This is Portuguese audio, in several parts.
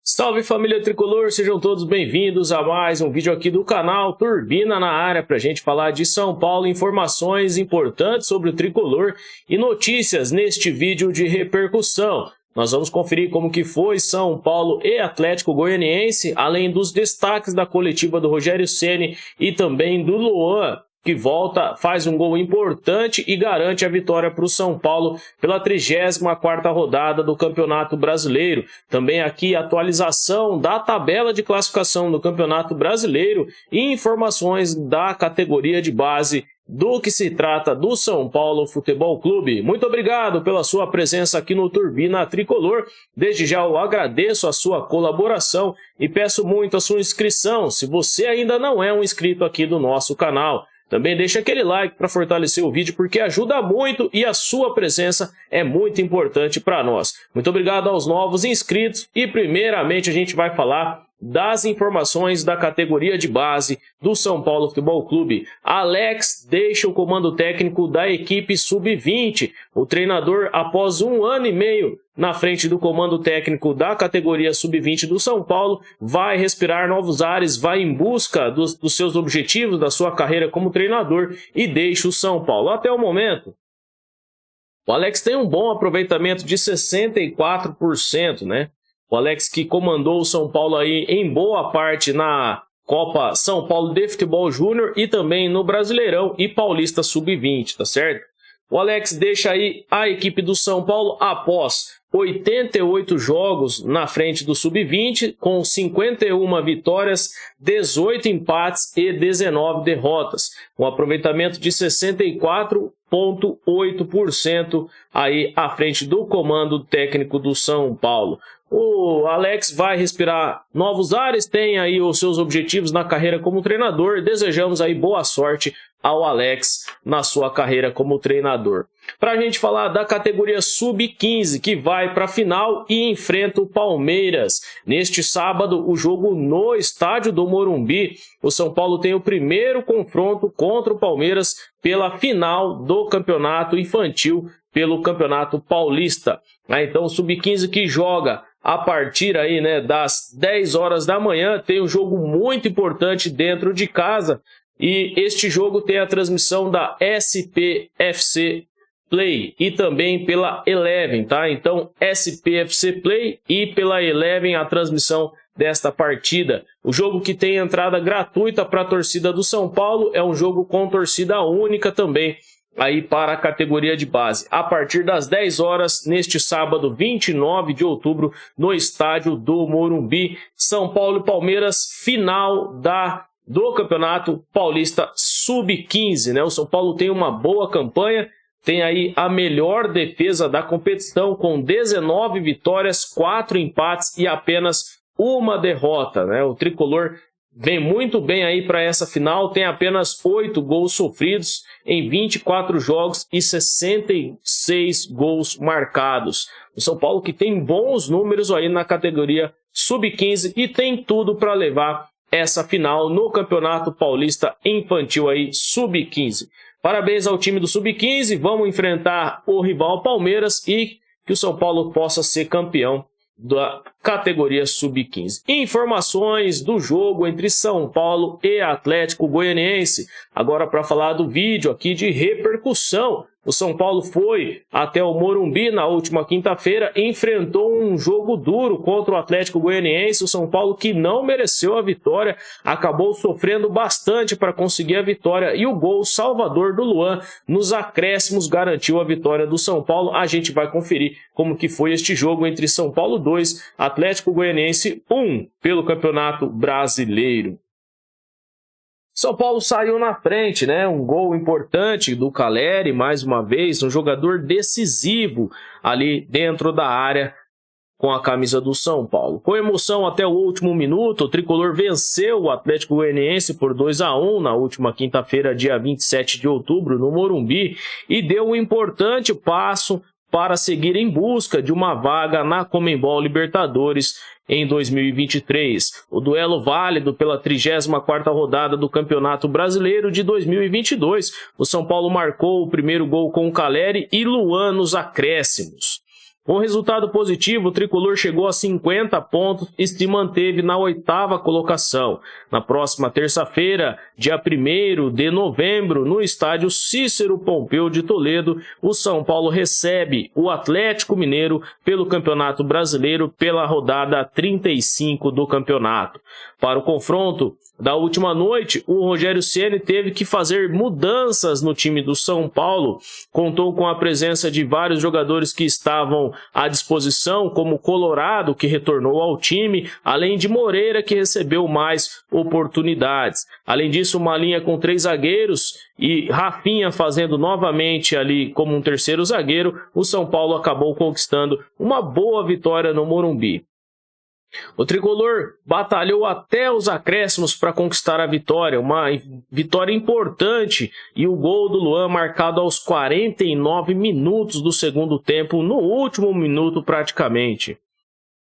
Salve família tricolor, sejam todos bem-vindos a mais um vídeo aqui do canal Turbina na área para a gente falar de São Paulo, informações importantes sobre o tricolor e notícias neste vídeo de repercussão. Nós vamos conferir como que foi São Paulo e Atlético Goianiense, além dos destaques da coletiva do Rogério Ceni e também do Luan, que volta, faz um gol importante e garante a vitória para o São Paulo pela 34ª rodada do Campeonato Brasileiro. Também aqui atualização da tabela de classificação do Campeonato Brasileiro e informações da categoria de base do que se trata do São Paulo Futebol Clube. Muito obrigado pela sua presença aqui no Turbina Tricolor. Desde já eu agradeço a sua colaboração e peço muito a sua inscrição, se você ainda não é um inscrito aqui do nosso canal. Também deixa aquele like para fortalecer o vídeo, porque ajuda muito e a sua presença é muito importante para nós. Muito obrigado aos novos inscritos e primeiramente a gente vai falar das informações da categoria de base do São Paulo Futebol Clube. Alex deixa o comando técnico da equipe sub-20. O treinador, após 1 ano e meio na frente do comando técnico da categoria sub-20 do São Paulo, vai respirar novos ares, vai em busca dos seus objetivos, da sua carreira como treinador e deixa o São Paulo. Até o momento, o Alex tem um bom aproveitamento de 64%, né? O Alex que comandou o São Paulo aí em boa parte na Copa São Paulo de Futebol Júnior e também no Brasileirão e Paulista Sub-20, tá certo? O Alex deixa aí a equipe do São Paulo após 88 jogos na frente do Sub-20, com 51 vitórias, 18 empates e 19 derrotas. Um aproveitamento de 64,8% aí à frente do comando técnico do São Paulo. O Alex vai respirar novos ares, tem aí os seus objetivos na carreira como treinador. Desejamos aí boa sorte ao Alex na sua carreira como treinador. Para a gente falar da categoria Sub-15, que vai para a final e enfrenta o Palmeiras. Neste sábado, o jogo no estádio do Morumbi. O São Paulo tem o primeiro confronto contra o Palmeiras pela final do campeonato infantil, pelo Campeonato Paulista. Então o Sub-15 que joga a partir aí, né, das 10 horas da manhã, tem um jogo muito importante dentro de casa. E este jogo tem a transmissão da SPFC Play e também pela Eleven, tá? Então, SPFC Play e pela Eleven a transmissão desta partida. O jogo que tem entrada gratuita para a torcida do São Paulo é um jogo com torcida única também aí para a categoria de base. A partir das 10 horas, neste sábado, 29 de outubro, no estádio do Morumbi, São Paulo e Palmeiras, final do Campeonato Paulista Sub-15, né? O São Paulo tem uma boa campanha, tem aí a melhor defesa da competição, com 19 vitórias, 4 empates e apenas uma derrota, né? O tricolor vem muito bem aí para essa final, tem apenas 8 gols sofridos em 24 jogos e 66 gols marcados. O São Paulo que tem bons números aí na categoria Sub-15 e tem tudo para levar essa final no Campeonato Paulista Infantil aí, Sub-15. Parabéns ao time do Sub-15, vamos enfrentar o rival Palmeiras e que o São Paulo possa ser campeão da categoria Sub-15. Informações do jogo entre São Paulo e Atlético Goianiense. Agora para falar do vídeo aqui de repercussão. O São Paulo foi até o Morumbi na última quinta-feira e enfrentou um jogo duro contra o Atlético Goianiense. O São Paulo que não mereceu a vitória, acabou sofrendo bastante para conseguir a vitória e o gol salvador do Luan nos acréscimos garantiu a vitória do São Paulo. A gente vai conferir como que foi este jogo entre São Paulo 2, Atlético Goianiense 1 pelo Campeonato Brasileiro. São Paulo saiu na frente, né? Um gol importante do Caleri, mais uma vez, um jogador decisivo ali dentro da área com a camisa do São Paulo. Com emoção até o último minuto, o tricolor venceu o Atlético Goianiense por 2-1 na última quinta-feira, dia 27 de outubro, no Morumbi, e deu um importante passo para seguir em busca de uma vaga na Conmebol Libertadores em 2023. O duelo válido pela 34ª rodada do Campeonato Brasileiro de 2022. O São Paulo marcou o primeiro gol com o Caleri e Luan nos acréscimos. Com resultado positivo, o tricolor chegou a 50 pontos e se manteve na 8ª colocação. Na próxima terça-feira, dia 1º de novembro, no estádio Cícero Pompeu de Toledo, o São Paulo recebe o Atlético Mineiro pelo Campeonato Brasileiro pela rodada 35 do campeonato. Para o confronto da última noite, o Rogério Ceni teve que fazer mudanças no time do São Paulo. Contou com a presença de vários jogadores que estavam à disposição, como Colorado, que retornou ao time, além de Moreira, que recebeu mais oportunidades. Além disso, uma linha com 3 zagueiros e Rafinha fazendo novamente ali como um terceiro zagueiro, o São Paulo acabou conquistando uma boa vitória no Morumbi. O tricolor batalhou até os acréscimos para conquistar a vitória, uma vitória importante, e o gol do Luan marcado aos 49 minutos do segundo tempo, no último minuto praticamente.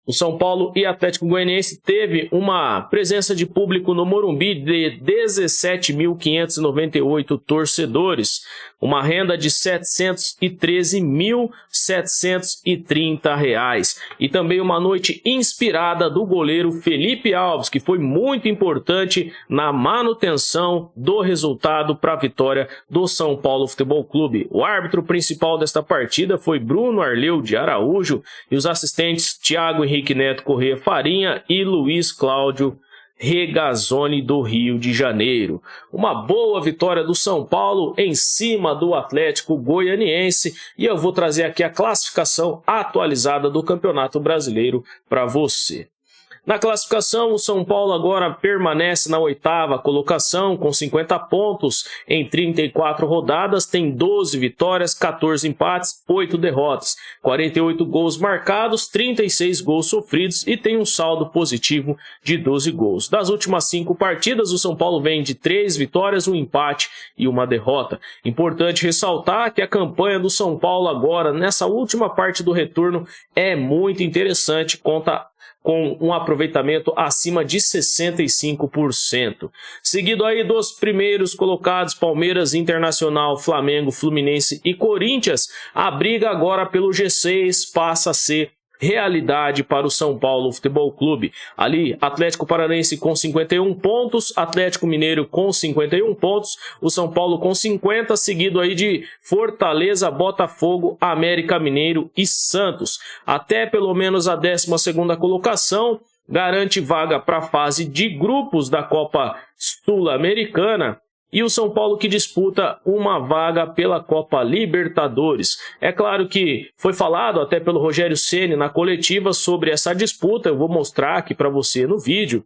O São Paulo e Atlético Goianiense teve uma presença de público no Morumbi de 17.598 torcedores, uma renda de R$ 713.730 e também uma noite inspirada do goleiro Felipe Alves, que foi muito importante na manutenção do resultado para a vitória do São Paulo Futebol Clube. O árbitro principal desta partida foi Bruno Arleu de Araújo e os assistentes Thiago Henrique Neto Corrêa Farinha e Luiz Cláudio Regazzoni do Rio de Janeiro. Uma boa vitória do São Paulo em cima do Atlético Goianiense, e eu vou trazer aqui a classificação atualizada do Campeonato Brasileiro para você. Na classificação, o São Paulo agora permanece na 8ª colocação com 50 pontos em 34 rodadas, tem 12 vitórias, 14 empates, 8 derrotas, 48 gols marcados, 36 gols sofridos e tem um saldo positivo de 12 gols. Das últimas 5 partidas, o São Paulo vem de 3 vitórias, 1 empate e 1 derrota. Importante ressaltar que a campanha do São Paulo agora, nessa última parte do retorno, é muito interessante, conta com um aproveitamento acima de 65%. Seguido aí dos primeiros colocados, Palmeiras, Internacional, Flamengo, Fluminense e Corinthians, a briga agora pelo G6 passa a ser realidade para o São Paulo Futebol Clube. Ali, Atlético Paranaense com 51 pontos, Atlético Mineiro com 51 pontos, o São Paulo com 50, seguido aí de Fortaleza, Botafogo, América Mineiro e Santos. Até pelo menos a 12ª colocação garante vaga para a fase de grupos da Copa Sul-Americana. E o São Paulo que disputa uma vaga pela Copa Libertadores. É claro que foi falado até pelo Rogério Ceni na coletiva sobre essa disputa, eu vou mostrar aqui para você no vídeo.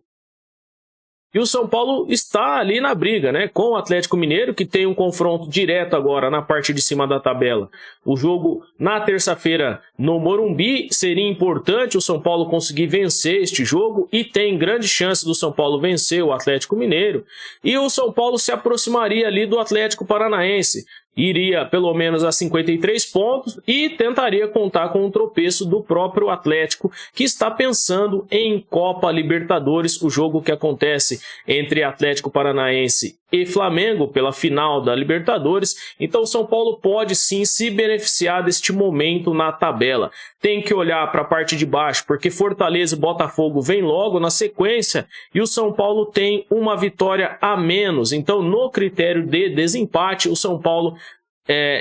E o São Paulo está ali na briga, né, com o Atlético Mineiro, que tem um confronto direto agora na parte de cima da tabela. O jogo na terça-feira no Morumbi seria importante o São Paulo conseguir vencer este jogo e tem grande chance do São Paulo vencer o Atlético Mineiro. E o São Paulo se aproximaria ali do Atlético Paranaense. Iria pelo menos a 53 pontos e tentaria contar com um tropeço do próprio Atlético, que está pensando em Copa Libertadores, o jogo que acontece entre Atlético Paranaense e Flamengo pela final da Libertadores. Então o São Paulo pode sim se beneficiar deste momento na tabela. Tem que olhar para a parte de baixo, porque Fortaleza e Botafogo vem logo na sequência e o São Paulo tem uma vitória a menos. Então, no critério de desempate, o São Paulo,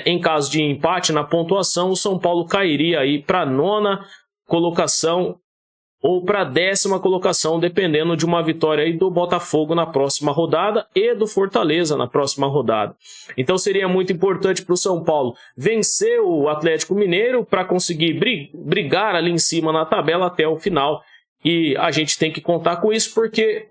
em caso de empate na pontuação, o São Paulo cairia aí para a 9ª colocação ou para a 10ª colocação, dependendo de uma vitória aí do Botafogo na próxima rodada e do Fortaleza na próxima rodada. Então seria muito importante para o São Paulo vencer o Atlético Mineiro para conseguir brigar ali em cima na tabela até o final. E a gente tem que contar com isso porque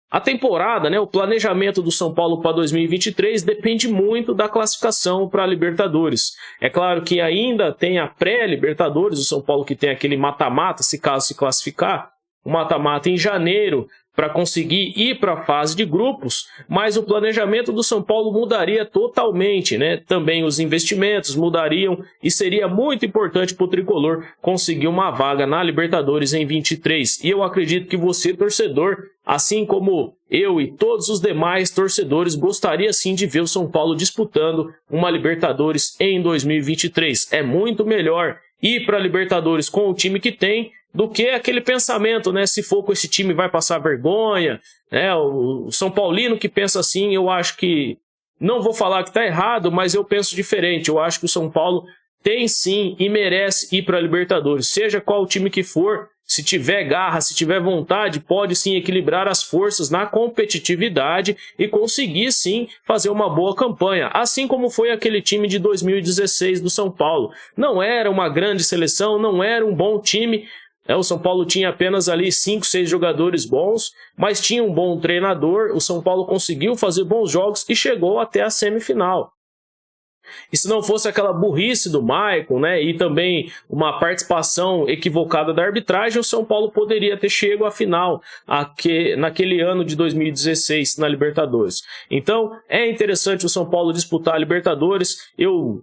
a temporada, né, o planejamento do São Paulo para 2023 depende muito da classificação para a Libertadores. É claro que ainda tem a pré-Libertadores, o São Paulo que tem aquele mata-mata, se caso se classificar, o mata-mata em janeiro, para conseguir ir para a fase de grupos, mas o planejamento do São Paulo mudaria totalmente, né? Também os investimentos mudariam e seria muito importante para o tricolor conseguir uma vaga na Libertadores em 23. E eu acredito que você, torcedor, assim como eu e todos os demais torcedores, gostaria sim de ver o São Paulo disputando uma Libertadores em 2023. É muito melhor ir para a Libertadores com o time que tem, do que aquele pensamento, né? Se for com esse time vai passar vergonha, né? O São Paulino que pensa assim, eu acho que, não vou falar que está errado, mas eu penso diferente. Eu acho que o São Paulo tem sim e merece ir para a Libertadores, seja qual o time que for. Se tiver garra, se tiver vontade, pode sim equilibrar as forças na competitividade e conseguir sim fazer uma boa campanha, assim como foi aquele time de 2016 do São Paulo. Não era uma grande seleção, não era um bom time, o São Paulo tinha apenas ali 5, 6 jogadores bons, mas tinha um bom treinador. O São Paulo conseguiu fazer bons jogos e chegou até a semifinal. E se não fosse aquela burrice do Maicon, né, e também uma participação equivocada da arbitragem, o São Paulo poderia ter chegado à final naquele ano de 2016 na Libertadores. Então é interessante o São Paulo disputar a Libertadores. Eu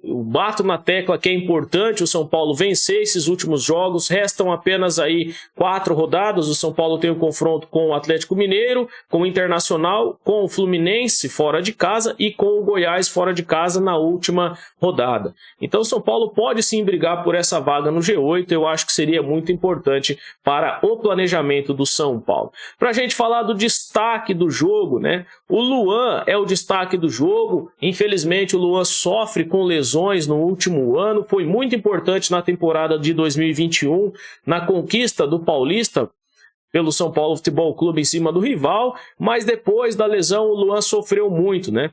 bato na tecla que é importante o São Paulo vencer esses últimos jogos. Restam apenas aí 4 rodadas. O São Paulo tem o confronto com o Atlético Mineiro, com o Internacional, com o Fluminense fora de casa e com o Goiás fora de casa na última rodada. Então o São Paulo pode sim brigar por essa vaga no G8. Eu acho que seria muito importante para o planejamento do São Paulo. Para a gente falar do destaque do jogo, né? O Luan é o destaque do jogo. Infelizmente o Luan sofre com lesões no último ano, foi muito importante na temporada de 2021, na conquista do Paulista pelo São Paulo Futebol Clube em cima do rival, mas depois da lesão o Luan sofreu muito, né?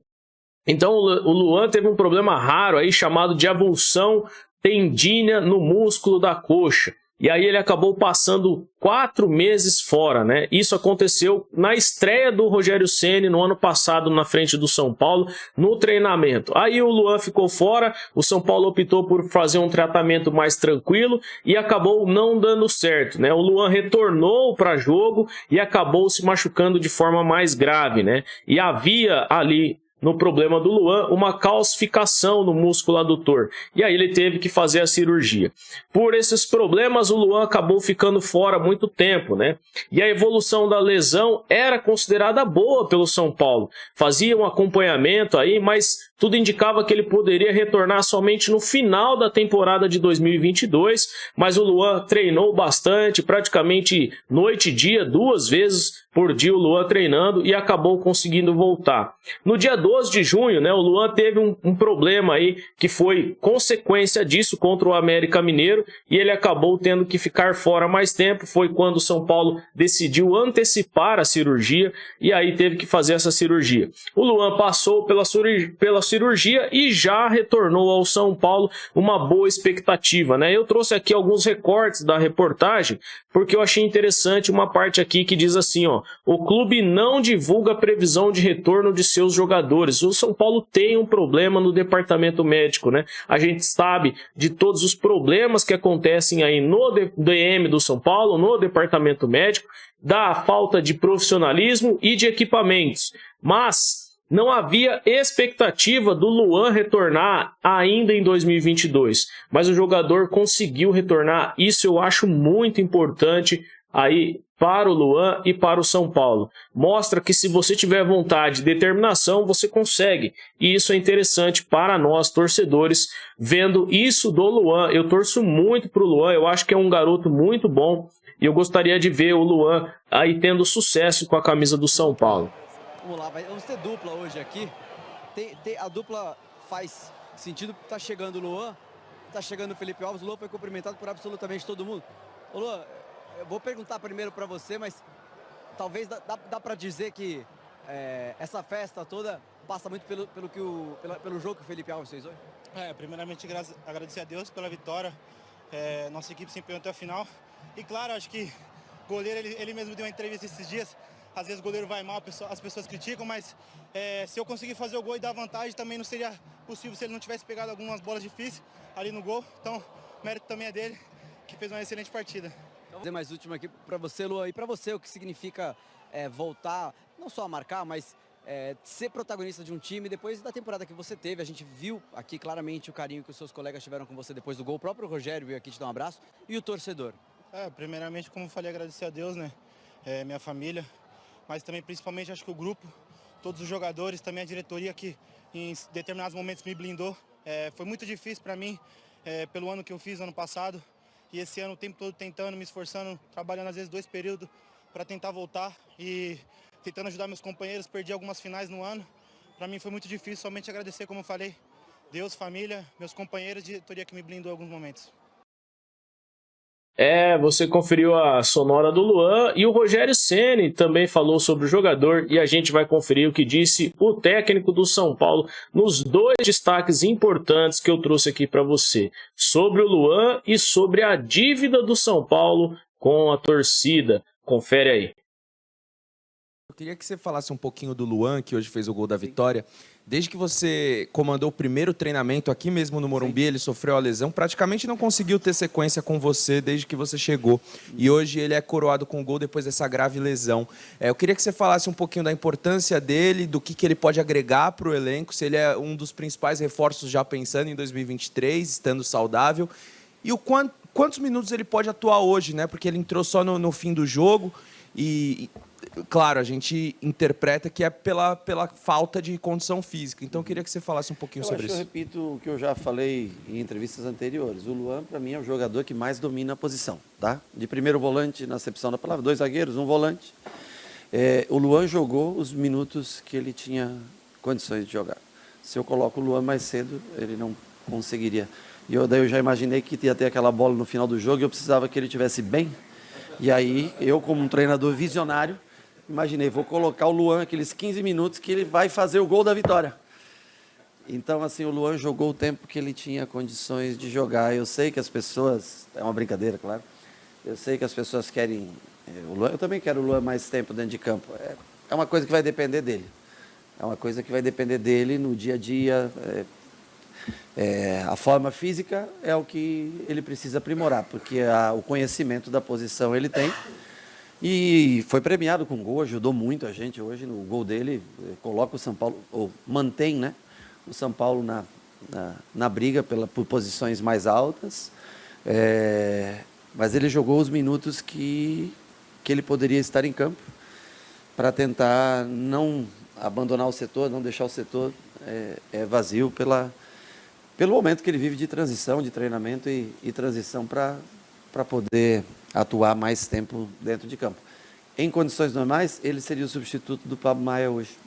Então o Luan teve um problema raro aí chamado de avulsão tendínea no músculo da coxa. E aí ele acabou passando 4 meses fora, né? Isso aconteceu na estreia do Rogério Ceni no ano passado na frente do São Paulo, no treinamento. Aí o Luan ficou fora, o São Paulo optou por fazer um tratamento mais tranquilo e acabou não dando certo, né? O Luan retornou para jogo e acabou se machucando de forma mais grave, né? E havia ali no problema do Luan, uma calcificação no músculo adutor. E aí ele teve que fazer a cirurgia. Por esses problemas, o Luan acabou ficando fora há muito tempo, né? E a evolução da lesão era considerada boa pelo São Paulo. Fazia um acompanhamento aí, mas tudo indicava que ele poderia retornar somente no final da temporada de 2022, mas o Luan treinou bastante, praticamente noite e dia, 2 vezes por dia o Luan treinando e acabou conseguindo voltar. No dia 12 de junho, né, o Luan teve um problema aí que foi consequência disso contra o América Mineiro e ele acabou tendo que ficar fora mais tempo. Foi quando o São Paulo decidiu antecipar a cirurgia e aí teve que fazer essa cirurgia. O Luan passou pela cirurgia e já retornou ao São Paulo, uma boa expectativa, né? Eu trouxe aqui alguns recortes da reportagem porque eu achei interessante uma parte aqui que diz assim, ó: o clube não divulga previsão de retorno de seus jogadores. O São Paulo tem um problema no departamento médico, né? A gente sabe de todos os problemas que acontecem aí no DM do São Paulo, no departamento médico, da falta de profissionalismo e de equipamentos. Mas não havia expectativa do Luan retornar ainda em 2022, mas o jogador conseguiu retornar. Isso eu acho muito importante aí para o Luan e para o São Paulo. Mostra que se você tiver vontade e determinação, você consegue. E isso é interessante para nós, torcedores, vendo isso do Luan. Eu torço muito para o Luan, eu acho que é um garoto muito bom e eu gostaria de ver o Luan aí tendo sucesso com a camisa do São Paulo. Vamos lá, vamos ter dupla hoje aqui. A dupla faz sentido, tá chegando o Luan, tá chegando o Felipe Alves. O Luan foi cumprimentado por absolutamente todo mundo. Ô Luan, eu vou perguntar primeiro para você, mas talvez dá para dizer que essa festa toda passa muito pelo jogo que o Felipe Alves fez hoje? Primeiramente agradecer a Deus pela vitória. Nossa equipe se empenhou até a final. E claro, acho que o goleiro, ele mesmo deu uma entrevista esses dias. Às vezes o goleiro vai mal, as pessoas criticam, mas se eu conseguir fazer o gol e dar vantagem, também não seria possível se ele não tivesse pegado algumas bolas difíceis ali no gol. Então, o mérito também é dele, que fez uma excelente partida. Vou fazer mais última aqui para você, Luan. E para você, o que significa voltar, não só a marcar, mas ser protagonista de um time depois da temporada que você teve? A gente viu aqui claramente o carinho que os seus colegas tiveram com você depois do gol. O próprio Rogério veio aqui te dar um abraço. E o torcedor? Primeiramente, como eu falei, agradecer a Deus, né? Minha família, mas também principalmente acho que o grupo, todos os jogadores, também a diretoria que em determinados momentos me blindou. Foi muito difícil para mim pelo ano que eu fiz ano passado. E esse ano o tempo todo tentando, me esforçando, trabalhando às vezes 2 períodos para tentar voltar e tentando ajudar meus companheiros. Perdi algumas finais no ano. Para mim foi muito difícil, somente agradecer, como eu falei, Deus, família, meus companheiros de diretoria que me blindou em alguns momentos. Você conferiu a sonora do Luan e o Rogério Ceni também falou sobre o jogador e a gente vai conferir o que disse o técnico do São Paulo nos 2 destaques importantes que eu trouxe aqui para você, sobre o Luan e sobre a dívida do São Paulo com a torcida. Confere aí. Eu queria que você falasse um pouquinho do Luan, que hoje fez o gol da vitória. Desde que você comandou o primeiro treinamento aqui mesmo no Morumbi, ele sofreu a lesão, praticamente não conseguiu ter sequência com você desde que você chegou. E hoje ele é coroado com o gol depois dessa grave lesão. Eu queria que você falasse um pouquinho da importância dele, do que ele pode agregar para o elenco, se ele é um dos principais reforços já pensando em 2023, estando saudável. E quantos minutos ele pode atuar hoje, né? Porque ele entrou só no fim do jogo e claro, a gente interpreta que é pela falta de condição física. Então, eu queria que você falasse um pouquinho sobre isso. Eu repito o que eu já falei em entrevistas anteriores. O Luan, para mim, é o jogador que mais domina a posição, tá? De primeiro volante, na acepção da palavra, 2 zagueiros, 1 volante. O Luan jogou os minutos que ele tinha condições de jogar. Se eu coloco o Luan mais cedo, ele não conseguiria. E daí eu já imaginei que ia ter aquela bola no final do jogo e eu precisava que ele estivesse bem. E aí, eu, como um treinador visionário, imaginei, vou colocar o Luan aqueles 15 minutos que ele vai fazer o gol da vitória. Então, assim, o Luan jogou o tempo que ele tinha condições de jogar. Eu sei que as pessoas, é uma brincadeira, claro, eu sei que as pessoas querem o Luan, eu também quero o Luan mais tempo dentro de campo. É uma coisa que vai depender dele. É uma coisa que vai depender dele no dia a dia. A forma física é o que ele precisa aprimorar, porque o conhecimento da posição ele tem. E foi premiado com gol, ajudou muito a gente hoje no gol dele, coloca o São Paulo, ou mantém, né, o São Paulo na briga por posições mais altas, mas ele jogou os minutos que ele poderia estar em campo para tentar não abandonar o setor, não deixar o setor vazio pelo momento que ele vive de transição, de treinamento e transição para poder atuar mais tempo dentro de campo. Em condições normais, ele seria o substituto do Pablo Maia hoje,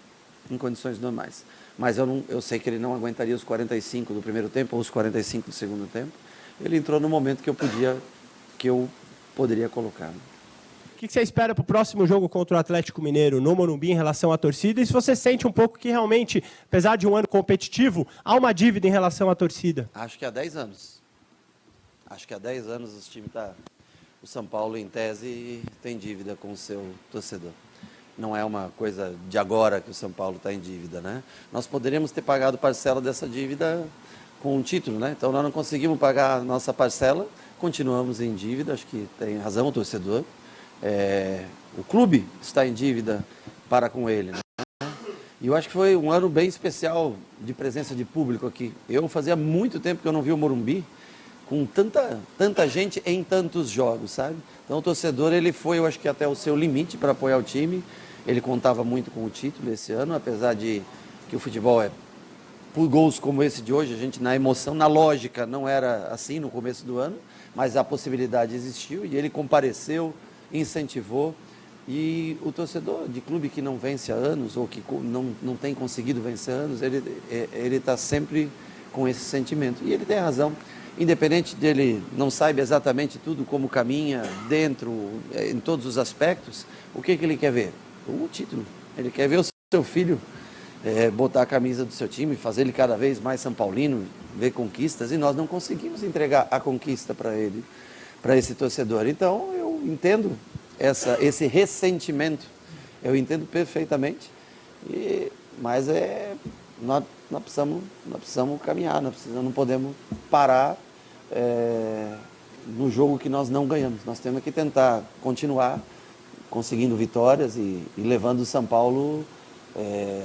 em condições normais. Mas eu sei que ele não aguentaria os 45 do primeiro tempo ou os 45 do segundo tempo. Ele entrou no momento que eu poderia colocar. O que você espera para o próximo jogo contra o Atlético Mineiro no Morumbi em relação à torcida? E se você sente um pouco que realmente, apesar de um ano competitivo, há uma dívida em relação à torcida? Acho que há 10 anos. Acho que há 10 anos o São Paulo, em tese, tem dívida com o seu torcedor. Não é uma coisa de agora que o São Paulo está em dívida, né? Nós poderíamos ter pagado parcela dessa dívida com um título, né? Então, nós não conseguimos pagar a nossa parcela, continuamos em dívida, acho que tem razão o torcedor. O clube está em dívida para com ele, né? E eu acho que foi um ano bem especial de presença de público aqui. Eu fazia muito tempo que eu não vi o Morumbi com tanta gente em tantos jogos, sabe? Então o torcedor, ele foi, eu acho que até o seu limite para apoiar o time. Ele contava muito com o título esse ano, apesar de que o futebol por gols como esse de hoje, a gente na emoção, na lógica, não era assim no começo do ano, mas a possibilidade existiu e ele compareceu, incentivou. E o torcedor de clube que não vence há anos ou que não tem conseguido vencer há anos, ele está sempre com esse sentimento. E ele tem razão. Independente dele não saiba exatamente tudo como caminha dentro, em todos os aspectos, o que ele quer ver? O título. Ele quer ver o seu filho botar a camisa do seu time, fazer ele cada vez mais São Paulino, ver conquistas, e nós não conseguimos entregar a conquista para ele, para esse torcedor. Então, eu entendo esse ressentimento, eu entendo perfeitamente, mas nós precisamos caminhar, não podemos parar no jogo que nós não ganhamos. Nós temos que tentar continuar conseguindo vitórias e levando o São Paulo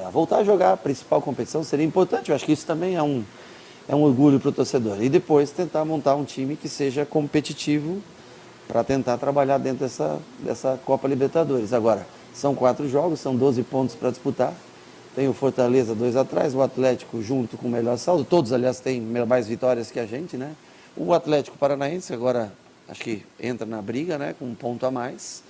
a voltar a jogar a principal competição. Seria importante, eu acho que isso também é um orgulho para o torcedor. E depois tentar montar um time que seja competitivo para tentar trabalhar dentro dessa Copa Libertadores. Agora, são 4 jogos, são 12 pontos para disputar. Tem o Fortaleza 2 atrás, o Atlético junto com o melhor saldo. Todos, aliás, têm mais vitórias que a gente, né? O Atlético Paranaense agora acho que entra na briga, né, com um ponto a mais.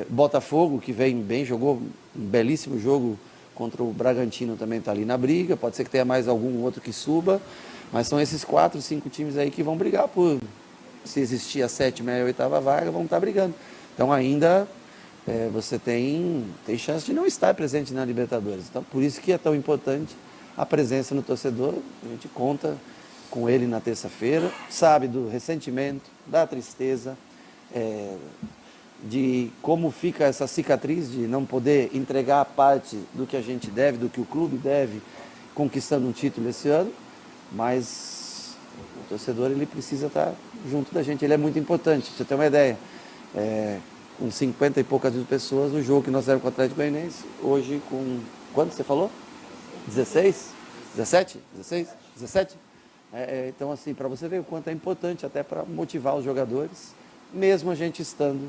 Botafogo, que vem bem, jogou um belíssimo jogo contra o Bragantino, também está ali na briga. Pode ser que tenha mais algum outro que suba, mas são esses 4, 5 times aí que vão brigar por, se existir a 7ª e a 8ª vaga, vão estar brigando. Então ainda você tem chance de não estar presente na Libertadores. Então por isso que é tão importante a presença no torcedor. A gente conta com ele na terça-feira, sabe do ressentimento, da tristeza, de como fica essa cicatriz de não poder entregar a parte do que a gente deve, do que o clube deve, conquistando um título esse ano, mas o torcedor ele precisa estar junto da gente, ele é muito importante. Pra você ter uma ideia, com 50 e poucas mil pessoas, o jogo que nós fizemos com o Atlético Goianiense, hoje com, quanto você falou? 16? 17? 16? 17? Então, assim, para você ver o quanto é importante até para motivar os jogadores, mesmo a gente estando,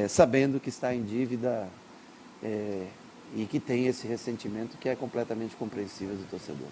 sabendo que está em dívida e que tem esse ressentimento que é completamente compreensível do torcedor.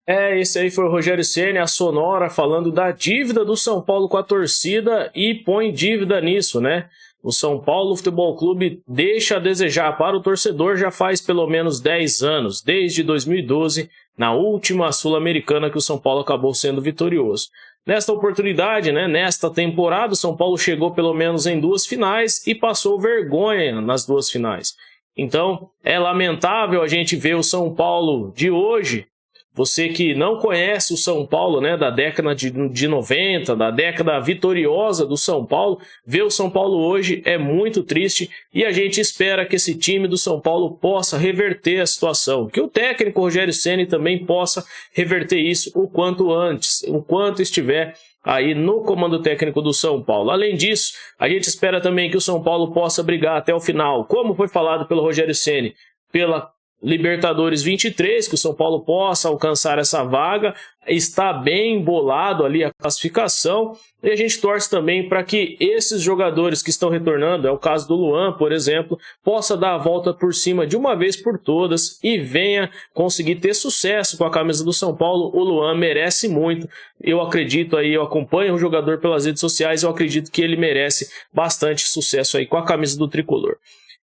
Esse aí foi o Rogério Ceni, a Sonora, falando da dívida do São Paulo com a torcida e põe dívida nisso, né? O São Paulo Futebol Clube deixa a desejar para o torcedor já faz pelo menos 10 anos, desde 2012, na última Sul-Americana que o São Paulo acabou sendo vitorioso. Nesta oportunidade, né, nesta temporada, o São Paulo chegou pelo menos em 2 finais e passou vergonha nas 2 finais. Então, é lamentável a gente ver o São Paulo de hoje. Você que não conhece o São Paulo, né, da década de 90, da década vitoriosa do São Paulo, ver o São Paulo hoje é muito triste e a gente espera que esse time do São Paulo possa reverter a situação, que o técnico Rogério Ceni também possa reverter isso o quanto antes, enquanto estiver aí no comando técnico do São Paulo. Além disso, a gente espera também que o São Paulo possa brigar até o final, como foi falado pelo Rogério Ceni, pela Libertadores 23, que o São Paulo possa alcançar essa vaga. Está bem bolado ali a classificação e a gente torce também para que esses jogadores que estão retornando, é o caso do Luan, por exemplo, possa dar a volta por cima de uma vez por todas e venha conseguir ter sucesso com a camisa do São Paulo. O Luan merece muito, eu acredito aí, eu acompanho o jogador pelas redes sociais, eu acredito que ele merece bastante sucesso aí com a camisa do Tricolor.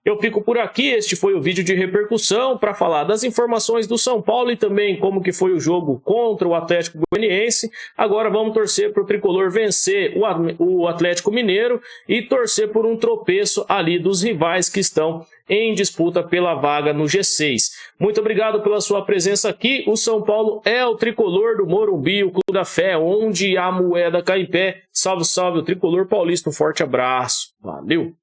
Eu fico por aqui, este foi o vídeo de repercussão para falar das informações do São Paulo e também como que foi o jogo contra o Atlético Goianiense. Agora vamos torcer para o Tricolor vencer o Atlético Mineiro e torcer por um tropeço ali dos rivais que estão em disputa pela vaga no G6. Muito obrigado pela sua presença aqui. O São Paulo é o Tricolor do Morumbi, o Clube da Fé, onde a moeda cai em pé. Salve, salve o Tricolor paulista. Um forte abraço. Valeu!